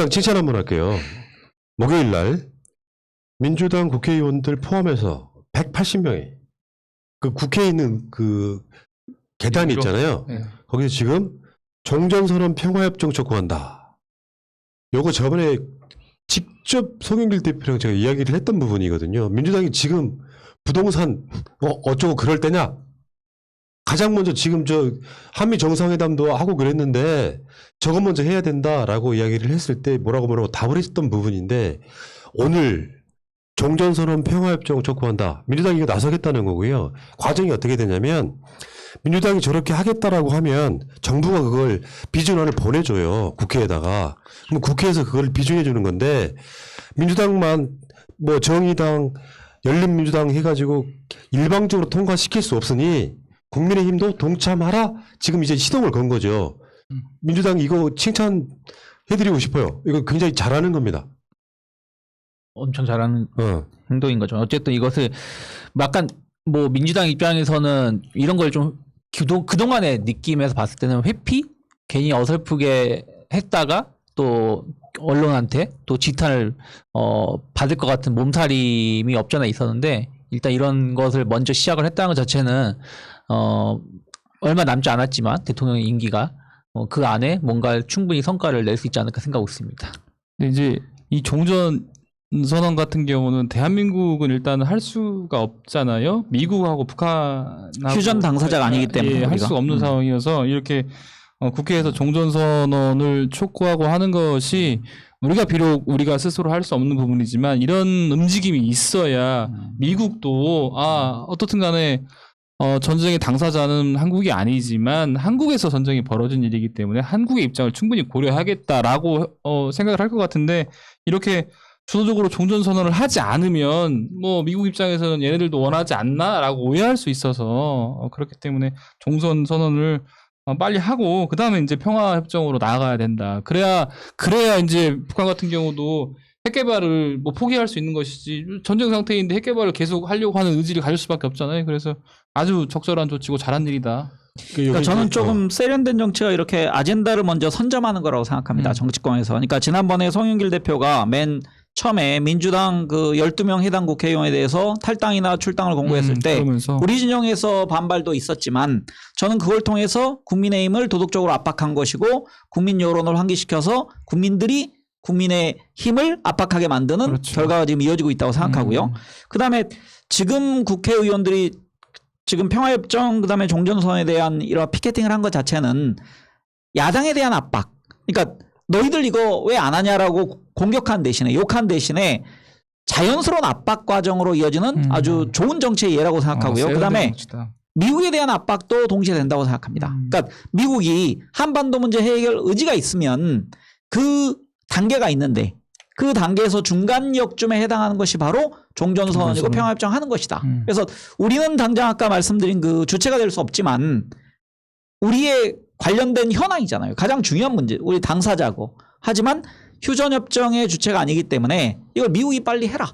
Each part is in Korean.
칭찬 한번 할게요. 목요일 날 민주당 국회의원들 포함해서 180명이 그 국회에 있는 그 계단이 있잖아요. 네. 거기서 지금 종전선언 평화협정 촉구한다. 요거 저번에 직접 송영길 대표랑 제가 이야기를 했던 부분이거든요. 민주당이 지금 부동산 어쩌고 그럴 때냐? 가장 먼저 지금 저 한미 정상회담도 하고 그랬는데 저거 먼저 해야 된다라고 이야기를 했을 때 뭐라고 답을 했던 부분인데 오늘 종전선언 평화협정 촉구한다. 민주당이 이거 나서겠다는 거고요. 과정이 어떻게 되냐면 민주당이 저렇게 하겠다라고 하면 정부가 그걸 비준안을 보내줘요. 국회에다가. 그럼 국회에서 그걸 비준해 주는 건데 민주당만 뭐 정의당, 열린민주당 해가지고 일방적으로 통과시킬 수 없으니 국민의힘도 동참하라. 지금 이제 시동을 건 거죠. 민주당 이거 칭찬해드리고 싶어요. 이거 굉장히 잘하는 겁니다. 엄청 잘하는 행동인 거죠. 어쨌든 이것을 약간 뭐 민주당 입장에서는 이런 걸 좀 그동안의 느낌에서 봤을 때는 회피? 괜히 어설프게 했다가 또 언론한테 또 지탄을 받을 것 같은 몸살림이 없잖아 있었는데 일단 이런 것을 먼저 시작을 했다는 것 자체는 얼마 남지 않았지만 대통령의 임기가 그 안에 뭔가 충분히 성과를 낼 수 있지 않을까 생각하고 있습니다. 근데 이제 이 종전 선언 같은 경우는 대한민국은 일단 할 수가 없잖아요. 미국하고 북한하고 휴전 당사자가 아니기 때문에 할 수가 없는 상황이어서 이렇게 국회에서 종전 선언을 촉구하고 하는 것이 우리가 비록 우리가 스스로 할 수 없는 부분이지만 이런 움직임이 있어야 미국도 어떻든 간에 전쟁의 당사자는 한국이 아니지만 한국에서 전쟁이 벌어진 일이기 때문에 한국의 입장을 충분히 고려하겠다라고 생각을 할 것 같은데 이렇게 주도적으로 종전선언을 하지 않으면 뭐 미국 입장에서는 얘네들도 원하지 않나라고 오해할 수 있어서 그렇기 때문에 종전선언을 빨리 하고 그 다음에 이제 평화협정으로 나아가야 된다. 그래야 이제 북한 같은 경우도 핵 개발을 뭐 포기할 수 있는 것이지 전쟁 상태인데 핵 개발을 계속 하려고 하는 의지를 가질 수밖에 없잖아요. 그래서 아주 적절한 조치고 잘한 일이다. 그러니까 저는 조금 세련된 정치가 이렇게 아젠다를 먼저 선점하는 거라고 생각합니다. 정치권에서. 그러니까 지난번에 송영길 대표가 맨 처음에 민주당 그 12명 해당 국회의원에 대해서 탈당이나 출당을 공고했을 때 그러면서. 우리 진영에서 반발도 있었지만 저는 그걸 통해서 국민의힘을 도덕적으로 압박한 것이고 국민 여론을 환기시켜서 국민들이 국민의 힘을 압박하게 만드는 그렇죠. 결과가 지금 이어지고 있다고 생각하고요. 그다음에 지금 국회의원들이 지금 평화협정 그다음에 종전선언에 대한 이런 피켓팅을 한 것 자체는 야당에 대한 압박. 그러니까 너희들 이거 왜 안 하냐라고 공격한 대신에 욕한 대신에 자연스러운 압박 과정으로 이어지는 아주 좋은 정치의 예라고 생각하고요. 그다음에 정치다. 미국에 대한 압박도 동시에 된다고 생각합니다. 그러니까 미국이 한반도 문제 해결 의지가 있으면 그 단계가 있는데 그 단계에서 중간역쯤에 해당하는 것이 바로 종전선언이고 평화협정 하는 것이다. 그래서 우리는 당장 아까 말씀드린 그 주체가 될 수 없지만 우리의 관련된 현황이잖아요. 가장 중요한 문제, 우리 당사자고. 하지만 휴전협정의 주체가 아니기 때문에 이걸 미국이 빨리 해라.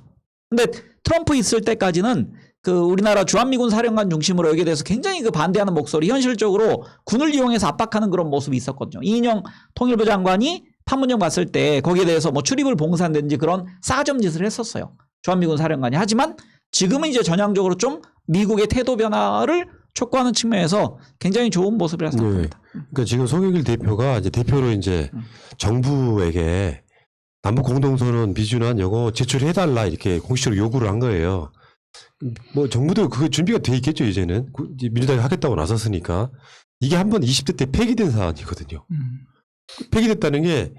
근데 트럼프 있을 때까지는 그 우리나라 주한미군 사령관 중심으로 여기에 대해서 굉장히 그 반대하는 목소리, 현실적으로 군을 이용해서 압박하는 그런 모습이 있었거든요. 이인영 통일부 장관이 판문점 갔을 때 거기에 대해서 뭐 출입을 봉쇄한다든지 그런 싸가지 짓을 했었어요. 주한미군 사령관이. 하지만 지금은 이제 전향적으로 좀 미국의 태도 변화를 촉구하는 측면에서 굉장히 좋은 모습이라고 생각합니다. 네. 그러니까 지금 송영길 대표가 이제 대표로 이제 정부에게 남북 공동선언 비준안 요거 제출해달라 이렇게 공식적으로 요구를 한 거예요. 뭐 정부도 그게 준비가 돼 있겠죠 이제는. 이제 민주당이 하겠다고 나섰으니까. 이게 한번 20대 때 폐기된 사안이거든요. 폐기됐다는 게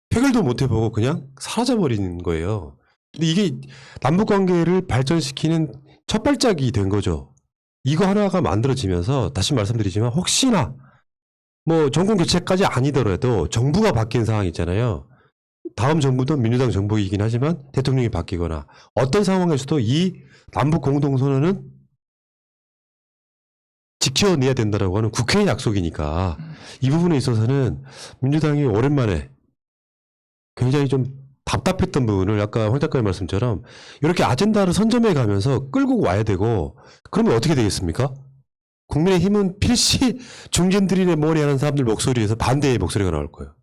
폐결도 못 해보고 그냥 사라져버리는 거예요. 근데 이게 남북관계를 발전시키는 첫 발짝이 된 거죠. 이거 하나가 만들어지면서 다시 말씀드리지만 혹시나 뭐 정권 교체까지 아니더라도 정부가 바뀐 상황 있잖아요. 다음 정부도 민주당 정부이긴 하지만 대통령이 바뀌거나 어떤 상황에서도 이 남북 공동선언은 지켜내야 된다라고 하는 국회의 약속이니까 이 부분에 있어서는 민주당이 오랜만에 굉장히 좀 답답했던 부분을 아까 황 작가의 말씀처럼 이렇게 아젠다를 선점해 가면서 끌고 와야 되고 그러면 어떻게 되겠습니까? 국민의힘은 필시 중진들이네 뭐니 하는 사람들 목소리에서 반대의 목소리가 나올 거예요.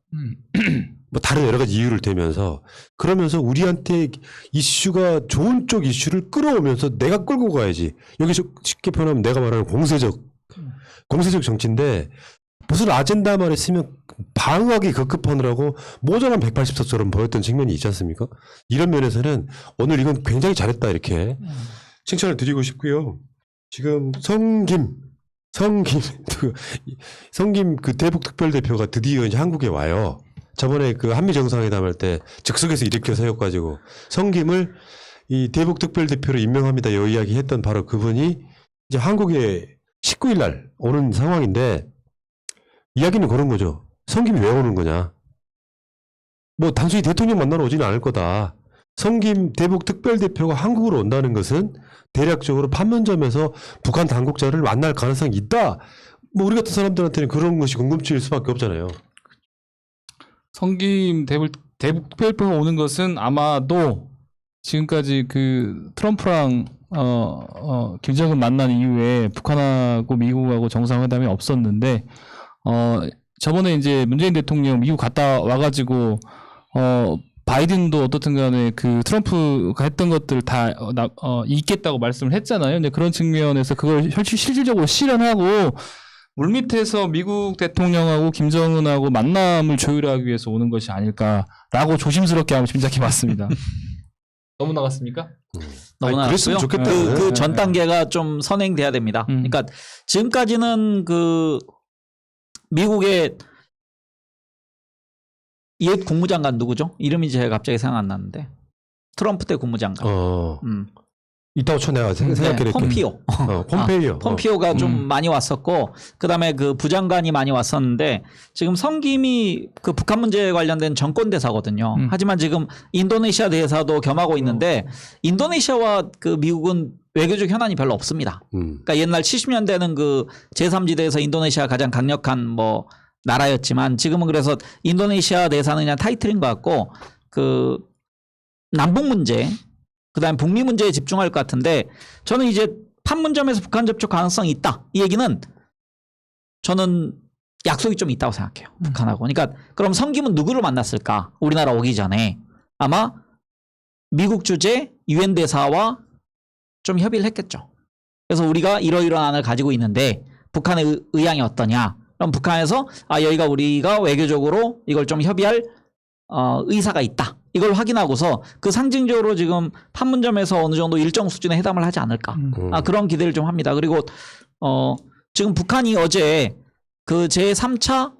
뭐 다른 여러 가지 이유를 대면서 그러면서 우리한테 이슈가 좋은 쪽 이슈를 끌어오면서 내가 끌고 가야지. 여기서 쉽게 표현하면 내가 말하는 공세적 정치인데 무슨 아젠다 말에 쓰면 방어하기 급급하느라고 모자란 180석처럼 보였던 측면이 있지 않습니까? 이런 면에서는 오늘 이건 굉장히 잘했다 이렇게 칭찬을 드리고 싶고요. 지금 성김 그 대북 특별대표가 드디어 이제 한국에 와요. 저번에 그 한미 정상회담 할 때 즉석에서 일으켜 세워가지고 성김을 이 대북 특별대표로 임명합니다. 이 이야기 했던 바로 그분이 이제 한국에 19일 날 오는 상황인데 이야기는 그런 거죠. 성김이 왜 오는 거냐. 뭐 단순히 대통령 만나러 오지는 않을 거다. 성김 대북 특별대표가 한국으로 온다는 것은 대략적으로 판문점에서 북한 당국자를 만날 가능성이 있다. 뭐 우리 같은 사람들한테는 그런 것이 궁금증일 수밖에 없잖아요. 성김 대북 특별대표가 오는 것은 아마도 지금까지 그 트럼프랑 김정은 만난 이후에 북한하고 미국하고 정상회담이 없었는데 저번에 이제 문재인 대통령 미국 갔다 와가지고 바이든도 어떻든 간에 그 트럼프가 했던 것들 다 있겠다고 말씀을 했잖아요. 근데 그런 측면에서 그걸 실질적으로 실현하고 물밑에서 미국 대통령하고 김정은하고 만남을 조율하기 위해서 오는 것이 아닐까라고 조심스럽게 한번 짐작해 봤습니다. 너무 나갔습니까? 너무 아니, 그랬으면 나갔고요. 좋겠다. 그 전 단계가 좀 선행돼야 됩니다. 그러니까 지금까지는 그 미국의 옛 국무장관 누구죠? 이름이 제가 갑자기 생각 안 나는데 트럼프 때 국무장관. 이따가 쳐 내가 생각해낼게. 폼피오. 폼페이오. 폼피오가 좀 많이 왔었고 그다음에 그 부장관이 많이 왔었는데 지금 성김이 그 북한 문제에 관련된 정권 대사거든요. 하지만 지금 인도네시아 대사도 겸하고 있는데 인도네시아와 그 미국은 외교적 현안이 별로 없습니다. 그러니까 옛날 70년대는 그 제3지대에서 인도네시아가 가장 강력한 뭐 나라였지만 지금은 그래서 인도네시아 대사는 그냥 타이틀인 것 같고 그 남북 문제 그다음에 북미 문제에 집중할 것 같은데 저는 이제 판문점에서 북한 접촉 가능성이 있다. 이 얘기는 저는 약속이 좀 있다고 생각해요. 북한하고. 그러니까 그럼 성김은 누구를 만났을까? 우리나라 오기 전에 아마 미국 주재 유엔 대사와 좀 협의를 했겠죠. 그래서 우리가 이러이러한 안을 가지고 있는데 북한의 의향이 어떠냐. 그럼 북한에서 여기가 우리가 외교적으로 이걸 좀 협의할 의사가 있다. 이걸 확인하고서 그 상징적으로 지금 판문점에서 어느 정도 일정 수준의 회담을 하지 않을까. 그런 기대를 좀 합니다. 그리고 지금 북한이 어제 그 제3차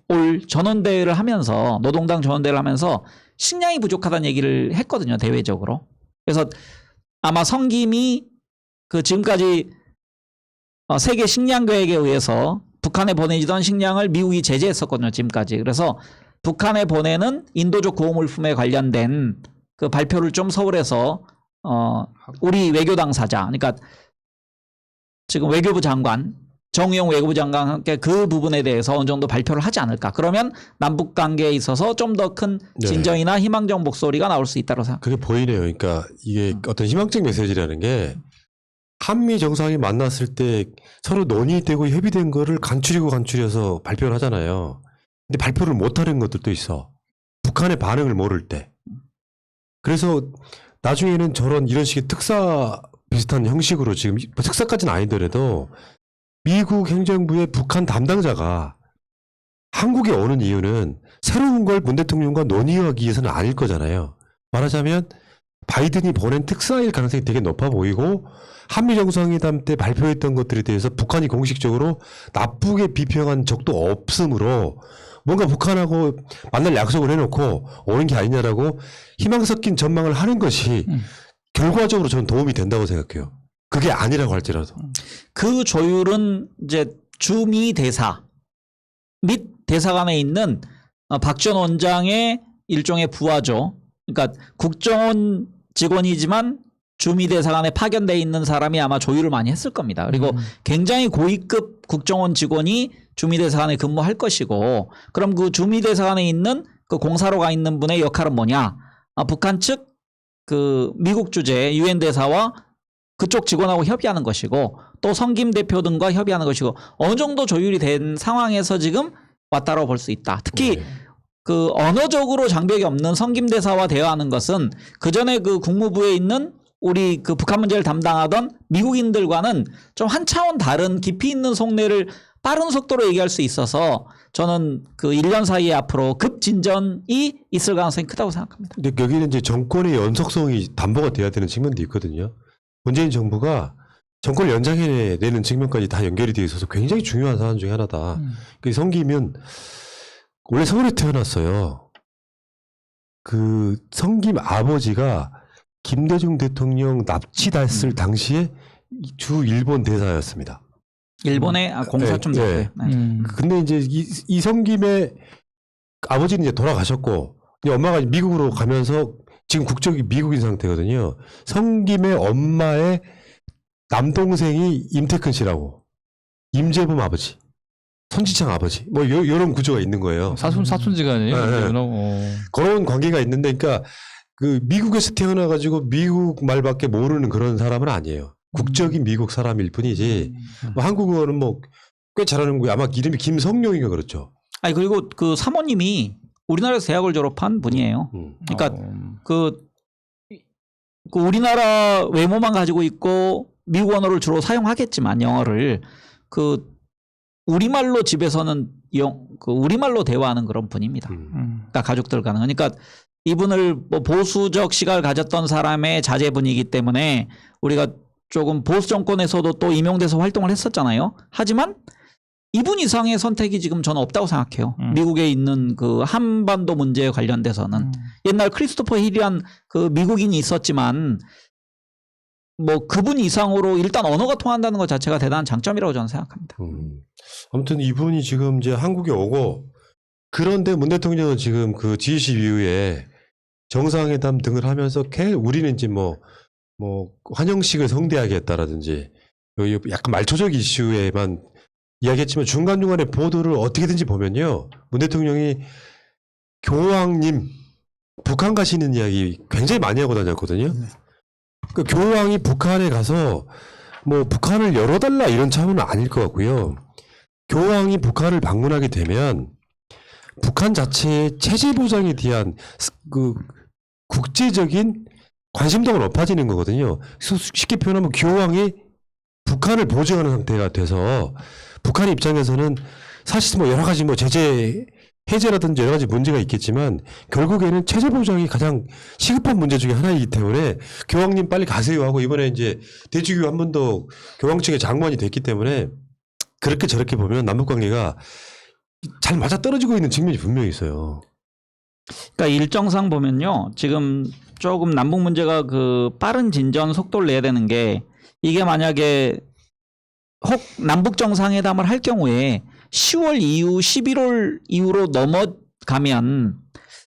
올 전원대회를 하면서 노동당 전원대회를 하면서 식량이 부족하다는 얘기를 했거든요. 대외적으로. 그래서 아마 성김이 그 지금까지 세계 식량 계획에 의해서 북한에 보내지던 식량을 미국이 제재했었거든요. 지금까지. 그래서 북한에 보내는 인도적 구호물품에 관련된 그 발표를 좀 서울에서 우리 외교 당사자 그러니까 지금 외교부 장관 정의용 외교부 장관과 함께 그 부분에 대해서 어느 정도 발표를 하지 않을까. 그러면 남북 관계에 있어서 좀 더 큰 진정이나 희망적 목소리가 나올 수 있다고 생각합니다. 그게 보이네요. 그러니까 이게 어떤 희망적 메시지라는 게 한미 정상이 만났을 때 서로 논의되고 협의된 거를 간추려서 발표를 하잖아요. 근데 발표를 못하는 것들도 있어. 북한의 반응을 모를 때. 그래서 나중에는 이런 식의 특사 비슷한 형식으로 지금 특사까지는 아니더라도 미국 행정부의 북한 담당자가 한국에 오는 이유는 새로운 걸 문 대통령과 논의하기 위해서는 아닐 거잖아요. 말하자면 바이든이 보낸 특사일 가능성이 되게 높아 보이고 한미 정상회담 때 발표했던 것들에 대해서 북한이 공식적으로 나쁘게 비평한 적도 없으므로 뭔가 북한하고 만날 약속을 해놓고 오는 게 아니냐라고 희망 섞인 전망을 하는 것이 결과적으로 저는 도움이 된다고 생각해요. 그게 아니라고 할지라도. 그 조율은 이제 주미 대사 및 대사관에 있는 박지원 원장의 일종의 부하죠. 그러니까 국정원 직원이지만 주미 대사관에 파견돼 있는 사람이 아마 조율을 많이 했을 겁니다. 그리고 굉장히 고위급 국정원 직원이 주미 대사관에 근무할 것이고 그럼 그 주미 대사관에 있는 그 공사로 가 있는 분의 역할은 뭐냐? 북한 측 그 미국 주재 유엔 대사와 그쪽 직원하고 협의하는 것이고 또 성김 대표 등과 협의하는 것이고 어느 정도 조율이 된 상황에서 지금 왔다라고 볼 수 있다. 특히 그 언어적으로 장벽이 없는 성김 대사와 대화하는 것은 그 전에 그 국무부에 있는 우리 그 북한 문제를 담당하던 미국인들과는 좀 한 차원 다른 깊이 있는 속내를 빠른 속도로 얘기할 수 있어서 저는 그 1년 사이에 앞으로 급진전이 있을 가능성이 크다고 생각합니다. 근데 여기는 이제 정권의 연속성이 담보가 돼야 되는 측면도 있거든요. 문재인 정부가 정권을 연장해내는 측면까지 다 연결이 되어 있어서 굉장히 중요한 사안 중에 하나다. 그 성김은 원래 서울에 태어났어요. 그 성김 아버지가 김대중 대통령 납치됐을 당시에 주 일본 대사였습니다. 일본의 공사쯤 됐고요. 네. 근데 이제 이 성김의 아버지는 이제 돌아가셨고 엄마가 미국으로 가면서 지금 국적이 미국인 상태거든요. 성김의 엄마의 남동생이 임태근 씨라고, 임재범 아버지, 손지창 아버지, 뭐 요런 구조가 있는 거예요. 사촌지간이에요. 네. 그런 관계가 있는데, 그러니까 그 미국에서 태어나가지고 미국 말밖에 모르는 그런 사람은 아니에요. 국적이 미국 사람일 뿐이지. 뭐 한국어는 뭐 꽤 잘하는 거예요. 아마 이름이 김성룡이가 그렇죠. 아니 그리고 그 사모님이 우리나라에서 대학을 졸업한 분이에요. 그러니까 그 우리나라 외모만 가지고 있고 미국 언어를 주로 사용하겠지만 영어를 그 우리말로 집에서는 그 우리말로 대화하는 그런 분입니다. 그러니까 가족들과는. 그러니까 이분을 뭐 보수적 시각을 가졌던 사람의 자제분이기 때문에 우리가 조금 보수 정권에서도 또 임용돼서 활동을 했었잖아요. 하지만 이분 이상의 선택이 지금 저는 없다고 생각해요. 미국에 있는 그 한반도 문제에 관련돼서는 옛날 크리스토퍼 힐이란 그 미국인이 있었지만 뭐 그분 이상으로 일단 언어가 통한다는 것 자체가 대단한 장점이라고 저는 생각합니다. 아무튼 이분이 지금 이제 한국에 오고, 그런데 문 대통령은 지금 그 G20 이후에 정상회담 등을 하면서 우리는 이제 뭐 환영식을 성대하게 했다라든지 약간 말초적 이슈에만 이야기했지만 중간중간에 보도를 어떻게든지 보면요, 문 대통령이 교황님 북한 가시는 이야기 굉장히 많이 하고 다녔거든요. 그 교황이 북한에 가서 뭐 북한을 열어달라 이런 차원은 아닐 것 같고요. 교황이 북한을 방문하게 되면 북한 자체의 체제 보장에 대한 그 국제적인 관심도가 높아지는 거거든요. 쉽게 표현하면 교황이 북한을 보증하는 상태가 돼서 북한 입장에서는 사실 뭐 여러 가지 뭐 제재 해제라든지 여러 가지 문제가 있겠지만 결국에는 체제 보장이 가장 시급한 문제 중에 하나이기 때문에 교황님 빨리 가세요 하고, 이번에 이제 대주교 한 번 더 교황 측의 장관이 됐기 때문에 그렇게 저렇게 보면 남북 관계가 잘 맞아 떨어지고 있는 측면이 분명히 있어요. 그러니까 일정상 보면요, 지금 조금 남북 문제가 그 빠른 진전 속도를 내야 되는 게, 이게 만약에 혹 남북 정상회담을 할 경우에 10월 이후 11월 이후로 넘어가면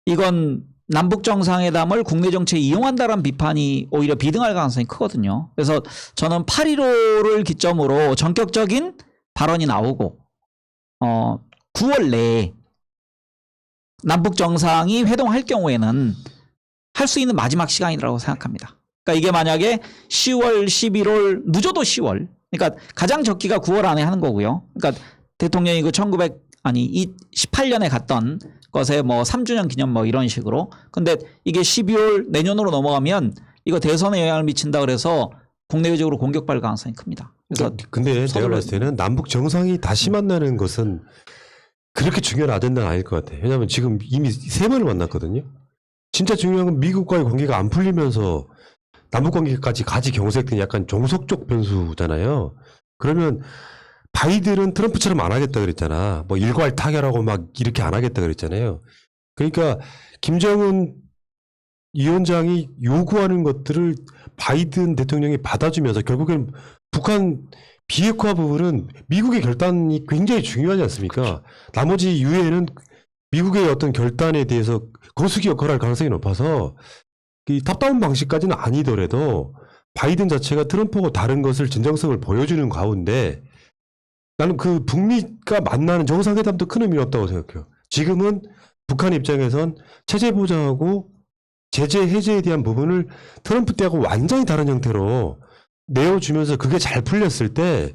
이건 남북 정상회담을 국내 정치에 이용한다는 비판이 오히려 비등할 가능성이 크거든요. 그래서 저는 8.15를 기점으로 전격적인 발언이 나오고 9월 내에 남북 정상이 회동할 경우에는 할 수 있는 마지막 시간이라고 생각합니다. 그러니까 이게 만약에 10월, 11월, 늦어도 10월, 그러니까 가장 적기가 9월 안에 하는 거고요. 그러니까 대통령이 그 18년에 갔던 것에 뭐 3주년 기념 뭐 이런 식으로. 근데 이게 12월 내년으로 넘어가면 이거 대선에 영향을 미친다 그래서 국내외적으로 공격받을 가능성이 큽니다. 그래서 근데 내가 봤을 때는 남북 정상이 다시 만나는 것은 그렇게 중요한 아젠다는 아닐 것 같아요. 왜냐하면 지금 이미 3번을 만났거든요. 진짜 중요한 건 미국과의 관계가 안 풀리면서 남북 관계까지 같이 경색된 약간 종속적 변수잖아요. 그러면 바이든은 트럼프처럼 안 하겠다 그랬잖아. 뭐 일괄 타결하고 막 이렇게 안 하겠다 그랬잖아요. 그러니까 김정은 위원장이 요구하는 것들을 바이든 대통령이 받아주면서 결국엔 북한 비핵화 부분은 미국의 결단이 굉장히 중요하지 않습니까? 나머지 유엔은 미국의 어떤 결단에 대해서 거수기 역할을 할 가능성이 높아서 이 탑다운 방식까지는 아니더라도 바이든 자체가 트럼프하고 다른 것을 진정성을 보여주는 가운데 나는 그 북미가 만나는 정상회담도 큰 의미가 없다고 생각해요. 지금은 북한 입장에선 체제 보장하고 제재 해제에 대한 부분을 트럼프 때하고 완전히 다른 형태로 내어주면서 그게 잘 풀렸을 때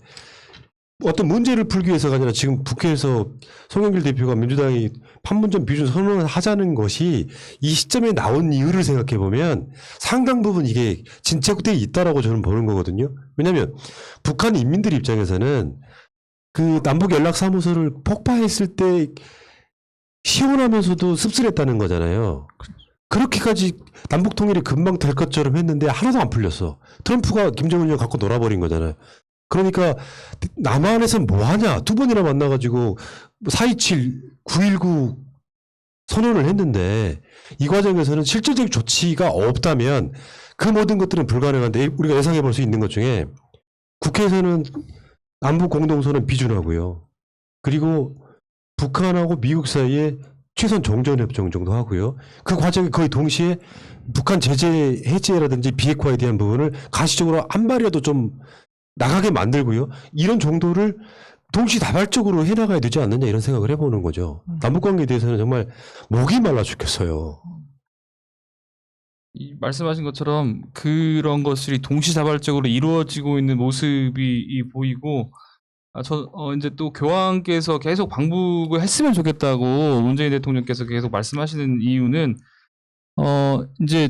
어떤 문제를 풀기 위해서가 아니라 지금 국회에서 송영길 대표가 민주당이 판문점 비준 선언을 하자는 것이 이 시점에 나온 이유를 생각해 보면 상당 부분 이게 진척되어 있다라고 저는 보는 거거든요. 왜냐하면 북한 인민들 입장에서는 그 남북 연락사무소를 폭파했을 때 시원하면서도 씁쓸했다는 거잖아요. 그렇게까지 남북 통일이 금방 될 것처럼 했는데 하나도 안 풀렸어. 트럼프가 김정은을 갖고 놀아버린 거잖아요. 그러니까 남한에서 뭐 하냐? 두 번이나 만나가지고 4.27, 9.19 선언을 했는데 이 과정에서는 실질적 조치가 없다면 그 모든 것들은 불가능한데 우리가 예상해 볼 수 있는 것 중에 국회에서는 남북 공동선언 비준하고요. 그리고 북한하고 미국 사이에 최소한 종전협정 정도 하고요. 그 과정에 거의 동시에 북한 제재 해제라든지 비핵화에 대한 부분을 가시적으로 한 발이라도 좀 나가게 만들고요. 이런 정도를 동시다발적으로 해나가야 되지 않느냐 이런 생각을 해보는 거죠. 남북관계에 대해서는 정말 목이 말라 죽겠어요. 이 말씀하신 것처럼 그런 것들이 동시다발적으로 이루어지고 있는 모습이 보이고 이제 또 교황께서 계속 방북을 했으면 좋겠다고 문재인 대통령께서 계속 말씀하시는 이유는 이제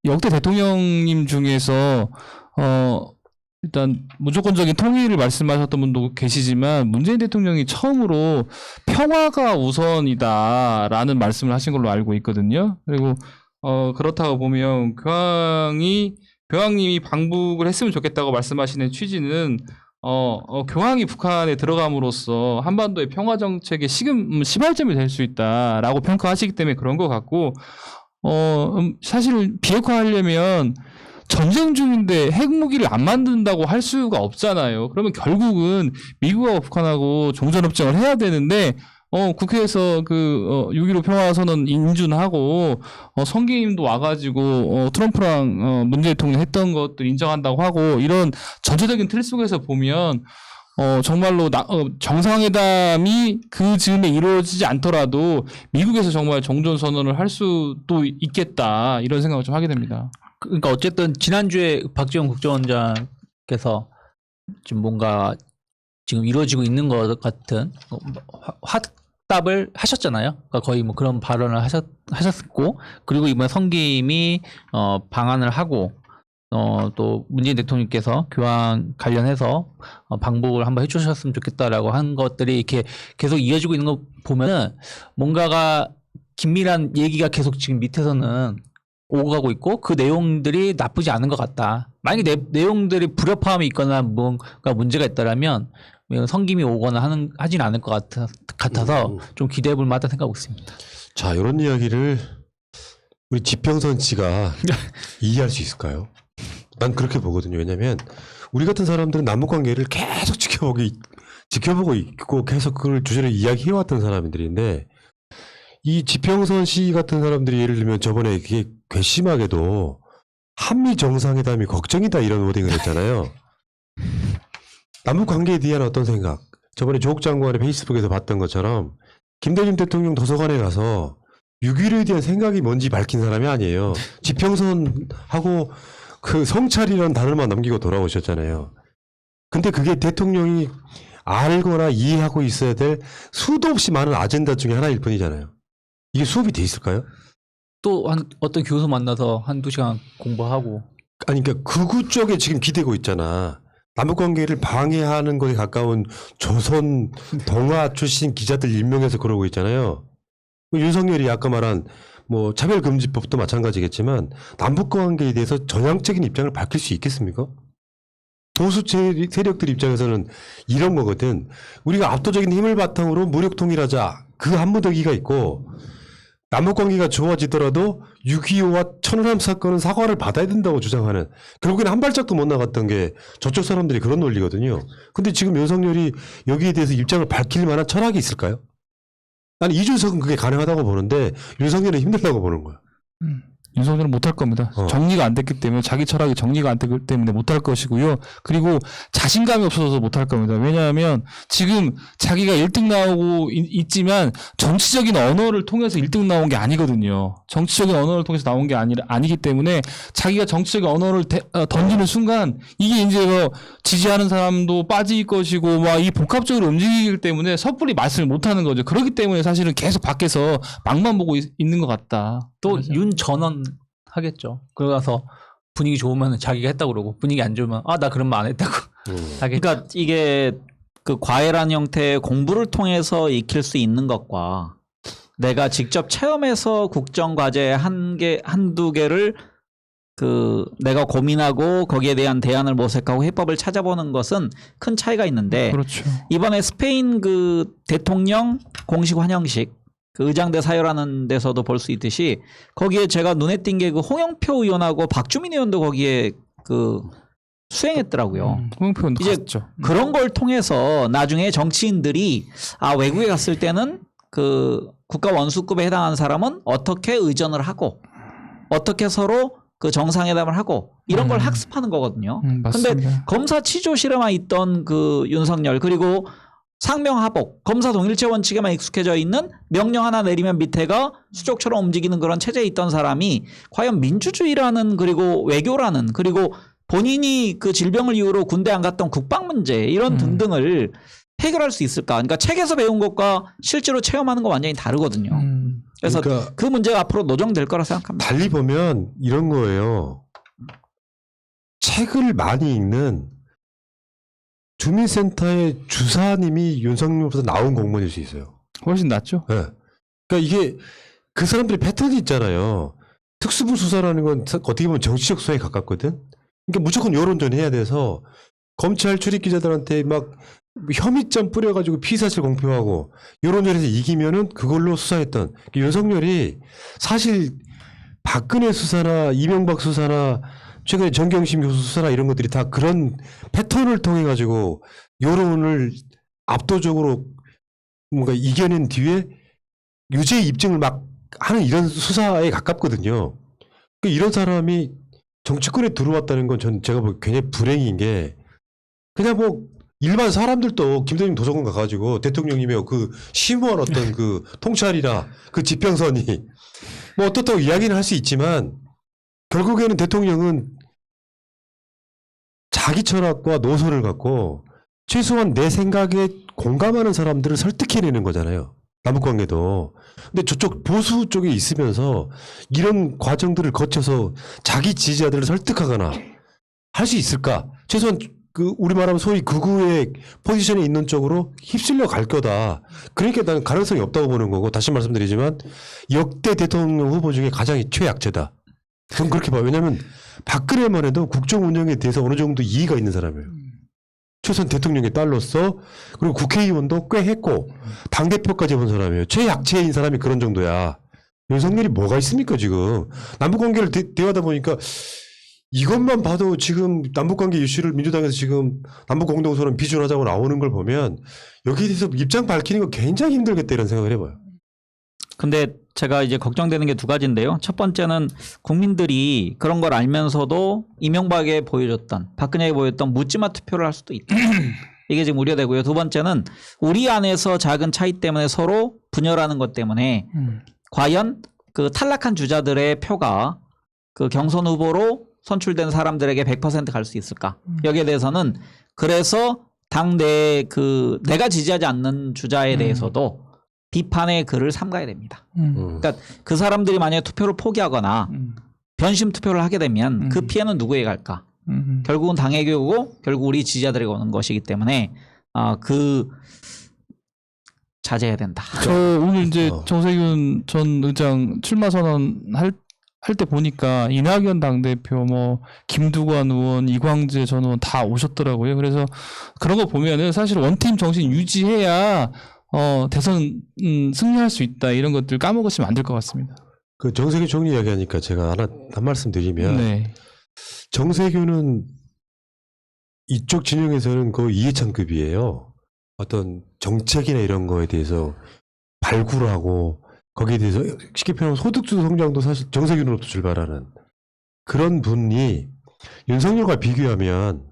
역대 대통령님 중에서 일단 무조건적인 통일을 말씀하셨던 분도 계시지만 문재인 대통령이 처음으로 평화가 우선이다라는 말씀을 하신 걸로 알고 있거든요. 그리고 그렇다고 보면 교황님이 방북을 했으면 좋겠다고 말씀하시는 취지는 교황이 북한에 들어감으로써 한반도의 평화 정책의 시발점이 될 수 있다라고 평가하시기 때문에 그런 것 같고 사실 비핵화하려면 전쟁 중인데 핵무기를 안 만든다고 할 수가 없잖아요. 그러면 결국은 미국하고 북한하고 종전협정을 해야 되는데 국회에서 6.15 평화선언 인준하고 성기님도 와가지고 트럼프랑 문재인 대통령 했던 것들 인정한다고 하고 이런 전체적인 틀 속에서 보면 정말로 정상회담이 그 즈음에 이루어지지 않더라도 미국에서 정말 종전선언을 할 수도 있겠다 이런 생각을 좀 하게 됩니다. 그러니까 어쨌든 지난주에 박지원 국정원장께서 지금 뭔가 지금 이루어지고 있는 것 같은 화답을 하셨잖아요. 그러니까 거의 뭐 그런 발언을 하셨고, 그리고 이번에 성김이 방한을 하고 또 문재인 대통령께서 교황 관련해서 방북을 한번 해주셨으면 좋겠다라고 한 것들이 이렇게 계속 이어지고 있는 거 보면은 뭔가가 긴밀한 얘기가 계속 지금 밑에서는 오고 가고 있고 그 내용들이 나쁘지 않은 것 같다. 만약에 내용들이 불협화음이 있거나 뭔가 문제가 있다라면 성김이 오거나 하진 않을 것 같아서 좀 기대해 볼 만하다 생각하고 있습니다. 자, 이런 이야기를 우리 지평선 씨가 이해할 수 있을까요? 난 그렇게 보거든요. 왜냐면 우리 같은 사람들은 남북관계를 계속 지켜보고 있고 계속 그걸 주제로 이야기해왔던 사람들인데 이 지평선 씨 같은 사람들이 예를 들면 저번에 그게 괘씸하게도 한미 정상회담이 걱정이다 이런 워딩을 했잖아요. 남북 관계에 대한 어떤 생각, 저번에 조국 장관의 페이스북에서 봤던 것처럼 김대중 대통령 도서관에 가서 6.15에 대한 생각이 뭔지 밝힌 사람이 아니에요. 지평선하고 그 성찰이라는 단어만 남기고 돌아오셨잖아요. 근데 그게 대통령이 알거나 이해하고 있어야 될 수도 없이 많은 아젠다 중에 하나일 뿐이잖아요. 이게 수업이 돼 있을까요? 또 어떤 교수 만나서 한두 시간 공부하고. 아니, 그러니까 극우 쪽에 지금 기대고 있잖아. 남북관계를 방해하는 것에 가까운 조선 동아 출신 기자들 임명해서 그러고 있잖아요. 윤석열이 아까 말한 뭐 차별금지법도 마찬가지겠지만 남북관계에 대해서 전향적인 입장을 밝힐 수 있겠습니까? 보수 세력들 입장에서는 이런 거거든. 우리가 압도적인 힘을 바탕으로 무력 통일하자. 그 한무더기가 있고 남북관계가 좋아지더라도 6.25와 천안함 사건은 사과를 받아야 된다고 주장하는 결국에는 한 발짝도 못 나갔던 게 저쪽 사람들이 그런 논리거든요. 근데 지금 윤석열이 여기에 대해서 입장을 밝힐 만한 철학이 있을까요? 난 이준석은 그게 가능하다고 보는데 윤석열은 힘들다고 보는 거야. 윤석열은 못할 겁니다. 정리가 안 됐기 때문에 자기 철학이 정리가 안 됐기 때문에 못할 것이고요. 그리고 자신감이 없어서 못할 겁니다. 왜냐하면 지금 자기가 1등 나오고 있지만 정치적인 언어를 통해서 1등 나온 게 아니거든요. 정치적인 언어를 통해서 나온 게 아니기 때문에 자기가 정치적인 언어를 던지는 순간 이게 이제 뭐 지지하는 사람도 빠질 것이고 막 이 복합적으로 움직이기 때문에 섣불리 말씀을 못 하는 거죠. 그렇기 때문에 사실은 계속 밖에서 막만 보고 있는 것 같다. 또 윤 전원 하겠죠. 그러가서 분위기 좋으면 자기가 했다고 그러고 분위기 안 좋으면 나 그러면 안 했다고 하겠죠. 그러니까 이게 그 과외란 형태의 공부를 통해서 익힐 수 있는 것과 내가 직접 체험해서 국정과제 한두 개를 그 내가 고민하고 거기에 대한 대안을 모색하고 해법을 찾아보는 것은 큰 차이가 있는데 그렇죠. 이번에 스페인 그 대통령 공식 환영식 그 의장대 사유라는 데서도 볼 수 있듯이 거기에 제가 눈에 띈 게 그 홍영표 의원하고 박주민 의원도 거기에 그 수행했더라고요. 홍영표 의원도 이제 갔죠. 그런 걸 통해서 나중에 정치인들이 외국에 갔을 때는 그 국가 원수급에 해당하는 사람은 어떻게 의전을 하고 어떻게 서로 그 정상회담을 하고 이런 걸 학습하는 거거든요. 맞습니다. 근데 검사 치조실에만 있던 그 윤석열 그리고 상명하복 검사 동일체 원칙에만 익숙해져 있는 명령 하나 내리면 밑에가 수족처럼 움직이는 그런 체제에 있던 사람이 과연 민주주의라는 그리고 외교라는 그리고 본인이 그 질병을 이유로 군대 안 갔던 국방 문제 이런 등등을 해결할 수 있을까? 그러니까 책에서 배운 것과 실제로 체험하는 거 완전히 다르거든요. 그래서 그러니까 그 문제가 앞으로 노정될 거라 생각합니다. 달리 보면 이런 거예요. 책을 많이 읽는 주민센터의 주사님이 윤석열보다 나은 공무원일 수 있어요. 훨씬 낫죠. 네. 그러니까 이게 그 사람들이 패턴이 있잖아요. 특수부 수사라는 건 어떻게 보면 정치적 수사에 가깝거든. 그러니까 무조건 여론전 해야 돼서 검찰 출입 기자들한테 막 혐의점 뿌려가지고 피사실 공표하고 여론전에서 이기면은 그걸로 수사했던 윤석열이 사실 박근혜 수사나 이명박 수사나 최근에 정경심 교수 수사나 이런 것들이 다 그런 패턴을 통해 가지고 여론을 압도적으로 뭔가 이겨낸 뒤에 유죄 입증을 막 하는 이런 수사에 가깝거든요. 이런 사람이 정치권에 들어왔다는 건 제가 보기엔 굉장히 불행인 게 그냥 뭐 일반 사람들도 김대중 도서관 가가지고 대통령님의 그 심오한 어떤 그 통찰이나 그 지평선이 뭐 어떻다고 이야기는 할 수 있지만 결국에는 대통령은 자기 철학과 노선을 갖고 최소한 내 생각에 공감하는 사람들을 설득해내는 거잖아요. 남북관계도. 근데 저쪽 보수 쪽에 있으면서 이런 과정들을 거쳐서 자기 지지자들을 설득하거나 할 수 있을까? 최소한 그 우리 말하면 소위 극우의 포지션에 있는 쪽으로 휩쓸려 갈 거다. 그러니까 나는 가능성이 없다고 보는 거고 다시 말씀드리지만 역대 대통령 후보 중에 가장 최약체다. 저는 그렇게 봐요. 왜냐하면 박근혜만 해도 국정 운영에 대해서 어느 정도 이의가 있는 사람이에요. 최소한 대통령의 딸로서 그리고 국회의원도 꽤 했고 당대표까지 본 사람이에요. 최약체인 사람이 그런 정도야. 윤석열이 뭐가 있습니까 지금. 남북관계를 대화하다 보니까 이것만 봐도 지금 남북관계 이슈를 민주당에서 지금 남북공동선언 비준하자고 나오는 걸 보면 여기에 대해서 입장 밝히는 거 굉장히 힘들겠다 이런 생각을 해봐요. 근데 제가 이제 걱정되는 게 두 가지인데요. 첫 번째는 국민들이 그런 걸 알면서도 이명박에 보여줬던 박근혜에 보였던 묻지마 투표를 할 수도 있다. 이게 지금 우려되고요. 두 번째는 우리 안에서 작은 차이 때문에 서로 분열하는 것 때문에 과연 그 탈락한 주자들의 표가 그 경선 후보로 선출된 사람들에게 100% 갈 수 있을까? 여기에 대해서는 그래서 당내 그 내가 지지하지 않는 주자에 대해서도 비판의 글을 삼가야 됩니다. 그러니까 그 사람들이 만약에 투표를 포기하거나 변심 투표를 하게 되면 그 피해는 누구에게 갈까? 결국은 당에게 오고 결국 우리 지지자들에게 오는 것이기 때문에 그 자제해야 된다. 저 오늘 이제 정세균 전 의장 출마 선언 할 때 보니까 이낙연 당대표, 뭐 김두관 의원, 이광재 전 의원 다 오셨더라고요. 그래서 그런 거 보면은 사실 원팀 정신 유지해야 대선 승리할 수 있다 이런 것들 까먹으시면 안 될 것 같습니다. 그 정세균 총리 이야기하니까 제가 한 말씀 드리면 네. 정세균은 이쪽 진영에서는 거의 이해찬급이에요. 어떤 정책이나 이런 거에 대해서 발굴하고 거기에 대해서 쉽게 표현하면 소득주 성장도 사실 정세균으로부터 출발하는 그런 분이 윤석열과 비교하면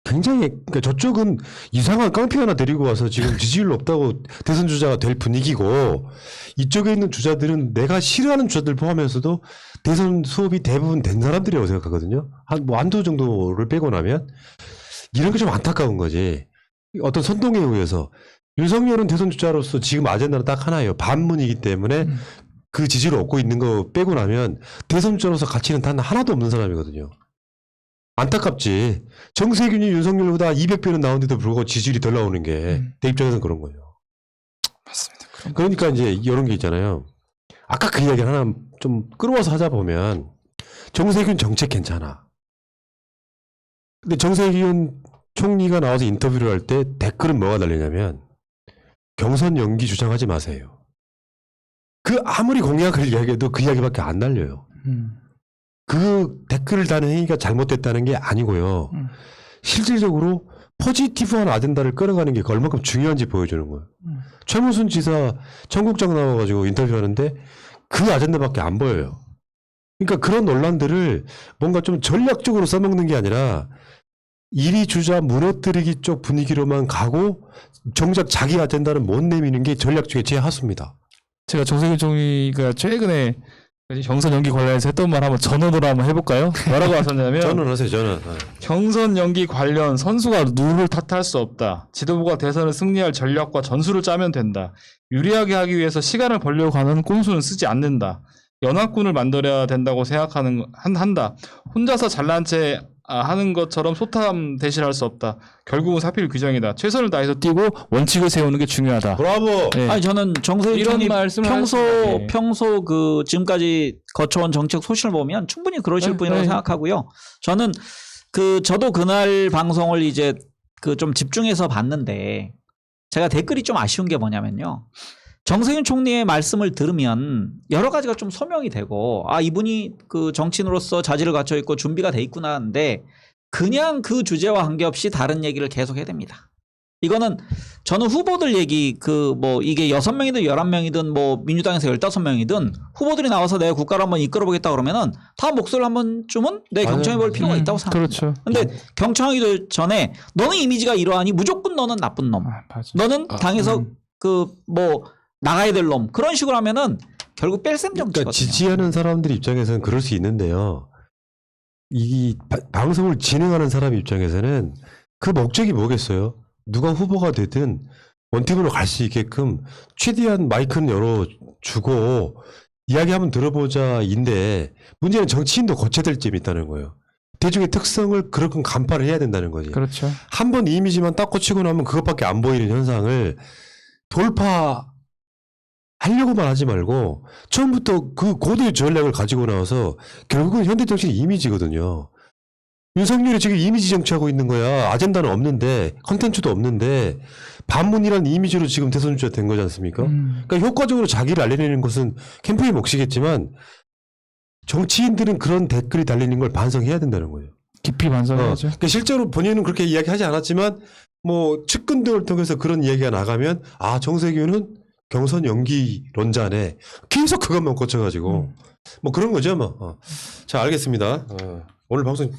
굉장히 그러니까 저쪽은 이상한 깡패 하나 데리고 와서 지금 지지율 높다고 대선 주자가 될 분위기고 이쪽에 있는 주자들은 내가 싫어하는 주자들 포함해서도 대선 수업이 대부분 된 사람들이라고 생각하거든요. 한 뭐 한두 정도를 빼고 나면 이런 게 좀 안타까운 거지. 어떤 선동에 의해서 윤석열은 대선 주자로서 지금 아젠다는 딱 하나예요. 반문이기 때문에 그 지지를 얻고 있는 거 빼고 나면 대선 주자로서 가치는 단 하나도 없는 사람이거든요. 안타깝지. 정세균이 윤석열보다 200배는 나오는데도 불구하고 지지율이 덜 나오는 게 내 입장에서는 그런 거예요. 맞습니다. 그러니까 이제 이런 게 있잖아요. 아까 그 이야기를 하나 좀 끌어와서 하자 보면 정세균 정책 괜찮아. 근데 정세균 총리가 나와서 인터뷰를 할 때 댓글은 뭐가 달리냐면 경선 연기 주장하지 마세요. 그 아무리 공약을 이야기해도 그 이야기밖에 안 달려요. 그 댓글을 다는 행위가 잘못됐다는 게 아니고요. 실질적으로 포지티브한 아젠다를 끌어가는 게 얼마큼 중요한지 보여주는 거예요. 최무순 지사 청국장 나와가지고 인터뷰하는데 그 아젠다밖에 안 보여요. 그러니까 그런 논란들을 뭔가 좀 전략적으로 써먹는 게 아니라 이리 주자 무너뜨리기 쪽 분위기로만 가고 정작 자기 아젠다는 못 내미는 게 전략 중에 제 하수입니다. 제가 정세균 총리가 최근에 경선 연기 관련해서 했던 말 한번 전원으로 한번 해볼까요? 뭐라고 하셨냐면 저는 하세요. 저는. 경선 연기 관련 선수가 누구를 탓할 수 없다. 지도부가 대선을 승리할 전략과 전술을 짜면 된다. 유리하게 하기 위해서 시간을 벌려고 하는 꼼수는 쓰지 않는다. 연합군을 만들어야 된다고 한다. 혼자서 잘난 채 하는 것처럼 소탐 대실할 수 없다. 결국은 사필 규정이다. 최선을 다해서 뛰고 원칙을 세우는 게 중요하다. 브라보. 네. 아니 저는 정세균 이런 총리 말씀을 평소 하셨는데. 네. 평소 그 지금까지 거쳐온 정책 소신을 보면 충분히 그러실 네, 분이라고 네. 생각하고요. 저는 저도 그날 방송을 이제 좀 집중해서 봤는데 제가 댓글이 좀 아쉬운 게 뭐냐면요. 정세균 총리의 말씀을 들으면 여러 가지가 좀 소명이 되고 이분이 그 정치인으로서 자질을 갖춰 있고 준비가 돼 있구나 하는데 그냥 그 주제와 관계없이 다른 얘기를 계속 해야 됩니다. 이거는 저는 후보들 얘기 이게 6명이든 11명이든 뭐 민주당에서 15명이든 후보들이 나와서 내가 국가를 한번 이끌어 보겠다 그러면은 다 목소리를 한 번쯤은 경청해 볼 필요가 있다고 생각합니다. 그렇죠. 근데 경청하기도 전에 너는 이미지가 이러하니 무조건 너는 나쁜 놈. 맞아. 너는 당에서 나가야 될 놈. 그런 식으로 하면은 결국 뺄셈 정치거든요. 그러니까 지지하는 사람들 입장에서는 그럴 수 있는데요. 이 방송을 진행하는 사람 입장에서는 그 목적이 뭐겠어요? 누가 후보가 되든 원팀으로 갈 수 있게끔 최대한 마이크는 열어주고 이야기 한번 들어보자인데 문제는 정치인도 고쳐야 될 점이 있다는 거예요. 대중의 특성을 그렇게 간파를 해야 된다는 거지. 그렇죠. 한 번 이미지만 딱 꽂히고 나면 그것밖에 안 보이는 현상을 돌파하려고만 하지 말고 처음부터 그 고도의 전략을 가지고 나와서 결국은 현대정치의 이미지거든요. 윤석열이 지금 이미지 정치하고 있는 거야. 아젠다는 없는데 컨텐츠도 없는데 반문이라는 이미지로 지금 대선 주자 된 거지 않습니까? 그러니까 효과적으로 자기를 알려내는 것은 캠프의 몫이겠지만 정치인들은 그런 댓글이 달리는 걸 반성해야 된다는 거예요. 깊이 반성해야죠. 그러니까 실제로 본인은 그렇게 이야기하지 않았지만 뭐 측근 등을 통해서 그런 이야기가 나가면 정세균은 경선 연기론자네. 계속 그것만 꽂혀가지고 뭐 그런 거죠 뭐. 자 알겠습니다. 오늘 방송